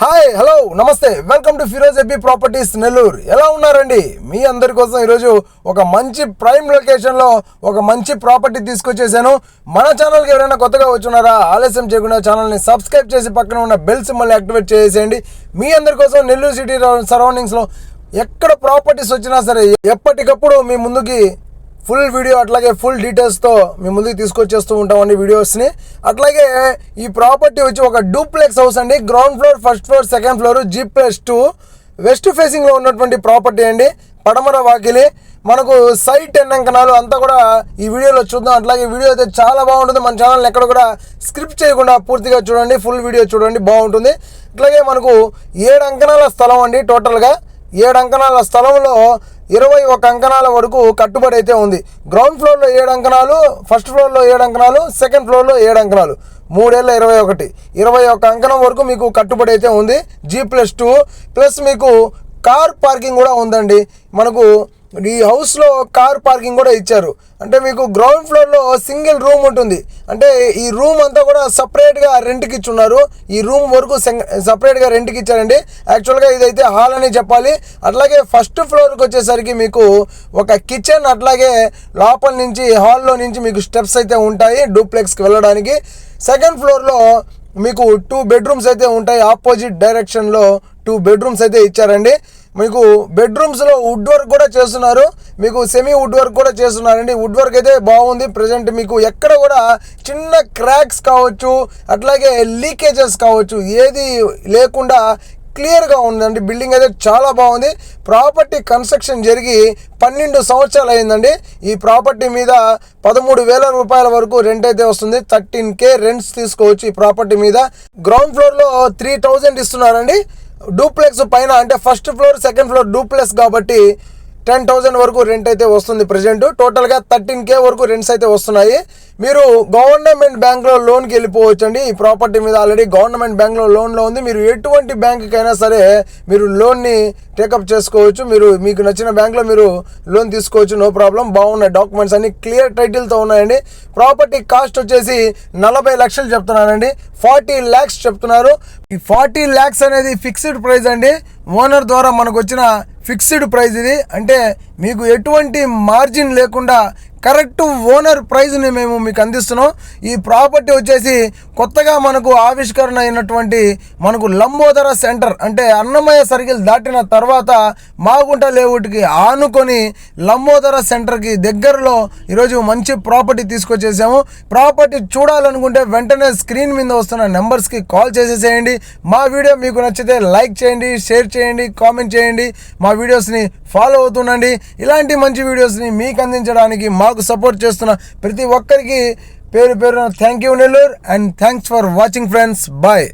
Hi hello నమస్తే welcome to Firoz ఎబ్బీ properties Nellore. ఎలా ఉన్నారండి? మీ అందరి కోసం ఈరోజు ఒక మంచి ప్రైమ్ లొకేషన్లో ఒక మంచి ప్రాపర్టీ తీసుకొచ్చేసాను. మన ఛానల్కి ఎవరైనా కొత్తగా వచ్చున్నారా? ఆలస్యం చేయకుండా ఛానల్ని సబ్స్క్రైబ్ చేసి పక్కన ఉన్న బెల్ సింబల్ని యాక్టివేట్ చేసేయండి. మీ అందరి కోసం నెల్లూరు సిటీ సరౌండింగ్స్లో ఎక్కడ ప్రాపర్టీస్ వచ్చినా సరే ఎప్పటికప్పుడు మీ ముందుకి ఫుల్ వీడియో అట్లాగే ఫుల్ డీటెయిల్స్తో మీ ముందుకు తీసుకొచ్చేస్తూ ఉంటామండి వీడియోస్ని. అట్లాగే ఈ ప్రాపర్టీ వచ్చి ఒక డూప్లెక్స్ హౌస్ అండి. Ground floor, first floor, second floor, G+2 west ఫేసింగ్లో ఉన్నటువంటి ప్రాపర్టీ అండి. పడమర వాకిలి, మనకు సైడ్ 10 అంకణాలు అంతా కూడా ఈ వీడియోలో చూద్దాం. అట్లాగే వీడియో అయితే చాలా బాగుంటుంది. మన ఛానల్ ఎక్కడ కూడా స్క్రిప్ట్ చేయకుండా పూర్తిగా చూడండి, ఫుల్ వీడియో చూడండి, బాగుంటుంది. అట్లాగే మనకు 7 అంకణాల స్థలం అండి. టోటల్గా 7 అంకణాల స్థలంలో 21 అంకణాల వరకు కట్టుబడి అయితే ఉంది. గ్రౌండ్ ఫ్లోర్లో 7 అంకణాలు, ఫస్ట్ ఫ్లోర్లో 7 అంకణాలు, సెకండ్ ఫ్లోర్లో 7 అంకణాలు, 21 అంకణం వరకు మీకు కట్టుబడి అయితే ఉంది. G+2 ప్లస్ మీకు కార్ పార్కింగ్ కూడా ఉందండి. మనకు ఈ హౌస్లో కార్ పార్కింగ్ కూడా ఇచ్చారు. అంటే మీకు గ్రౌండ్ ఫ్లోర్లో సింగిల్ రూమ్ ఉంటుంది. అంటే ఈ రూమ్ అంతా కూడా సపరేట్గా రెంట్కి ఇచ్చున్నారు. ఈ రూమ్ వరకు సపరేట్గా రెంట్కి ఇచ్చారండి. యాక్చువల్గా ఇదైతే హాల్ అని చెప్పాలి. అట్లాగే ఫస్ట్ ఫ్లోర్కి వచ్చేసరికి మీకు ఒక కిచెన్, అట్లాగే లోపల నుంచి హాల్లో నుంచి మీకు స్టెప్స్ అయితే ఉంటాయి డూప్లెక్స్కి వెళ్ళడానికి. సెకండ్ ఫ్లోర్లో మీకు 2 బెడ్రూమ్స్ అయితే ఉంటాయి. ఆపోజిట్ డైరెక్షన్లో 2 బెడ్రూమ్స్ అయితే ఇచ్చారండి. మీకు బెడ్రూమ్స్లో వుడ్ వర్క్ కూడా చేస్తున్నారు. మీకు సెమీ వుడ్ వర్క్ కూడా చేస్తున్నారండి. వుడ్ వర్క్ అయితే బాగుంది. ప్రజెంట్ మీకు ఎక్కడ కూడా చిన్న క్రాక్స్ కావచ్చు, అట్లాగే లీకేజెస్ కావచ్చు, ఏది లేకుండా క్లియర్గా ఉందండి. బిల్డింగ్ అయితే చాలా బాగుంది. ప్రాపర్టీ కన్స్ట్రక్షన్ జరిగి 12 సంవత్సరాలు అయిందండి. ఈ ప్రాపర్టీ మీద 13,000 రూపాయల వరకు రెంట్ అయితే వస్తుంది. 13K రెంట్స్ తీసుకోవచ్చు ఈ ప్రాపర్టీ మీద. గ్రౌండ్ ఫ్లోర్లో 3,000 ఇస్తున్నారండి. డూప్లెక్స్ పైన అంటే first floor, second floor duplex కాబట్టి 10,000 వరకు రెంట్ అయితే వస్తుంది. ప్రజెంట్ టోటల్గా 13K వరకు రెంట్స్ అయితే వస్తున్నాయి. మీరు గవర్నమెంట్ బ్యాంక్లో లోన్కి వెళ్ళిపోవచ్చండి. ఈ ప్రాపర్టీ మీద ఆల్రెడీ గవర్నమెంట్ బ్యాంక్లో లోన్లో ఉంది. మీరు ఎటువంటి బ్యాంకుకైనా సరే మీరు లోన్ని టేకప్ చేసుకోవచ్చు. మీకు నచ్చిన బ్యాంక్లో మీరు లోన్ తీసుకోవచ్చు, నో ప్రాబ్లం. బాగున్నాయి డాక్యుమెంట్స్ అన్ని క్లియర్ టైటిల్తో ఉన్నాయండి. ప్రాపర్టీ కాస్ట్ వచ్చేసి 40 లక్షలు చెప్తున్నానండి. 40 lakhs చెప్తున్నారు. ఈ 40 lakhs అనేది ఫిక్స్డ్ ప్రైస్ అండి. ఓనర్ ద్వారా మనకు వచ్చిన ఫిక్స్డ్ ప్రైస్ ఇది. అంటే మీకు ఎటువంటి మార్జిన్ లేకుండా కరెక్ట్ ఓనర్ ప్రైజ్ని మేము మీకు అందిస్తున్నాం. ఈ ప్రాపర్టీ వచ్చేసి కొత్తగా మనకు ఆవిష్కరణ అయినటువంటి మనకు లంబోదర సెంటర్, అంటే అన్నమయ్య సర్కిల్ దాటిన తర్వాత మాగుంట లేఅవుట్కి ఆనుకొని లంబోదర సెంటర్కి దగ్గరలో ఈరోజు మంచి ప్రాపర్టీ తీసుకొచ్చేసాము. ప్రాపర్టీ చూడాలనుకుంటే వెంటనే స్క్రీన్ మీద వస్తున్న నెంబర్స్కి కాల్ చేసేసేయండి. మా వీడియో మీకు నచ్చితే లైక్ చేయండి, షేర్ చేయండి, కామెంట్ చేయండి. మా వీడియోస్ని ఫాలో అవుతుండండి. ఇలాంటి మంచి వీడియోస్ని మీకు అందించడానికి మాకు సపోర్ట్ చేస్తున్న ప్రతి ఒక్కరికి పేరు పేరున thank you Nellore. And thanks for watching friends. Bye.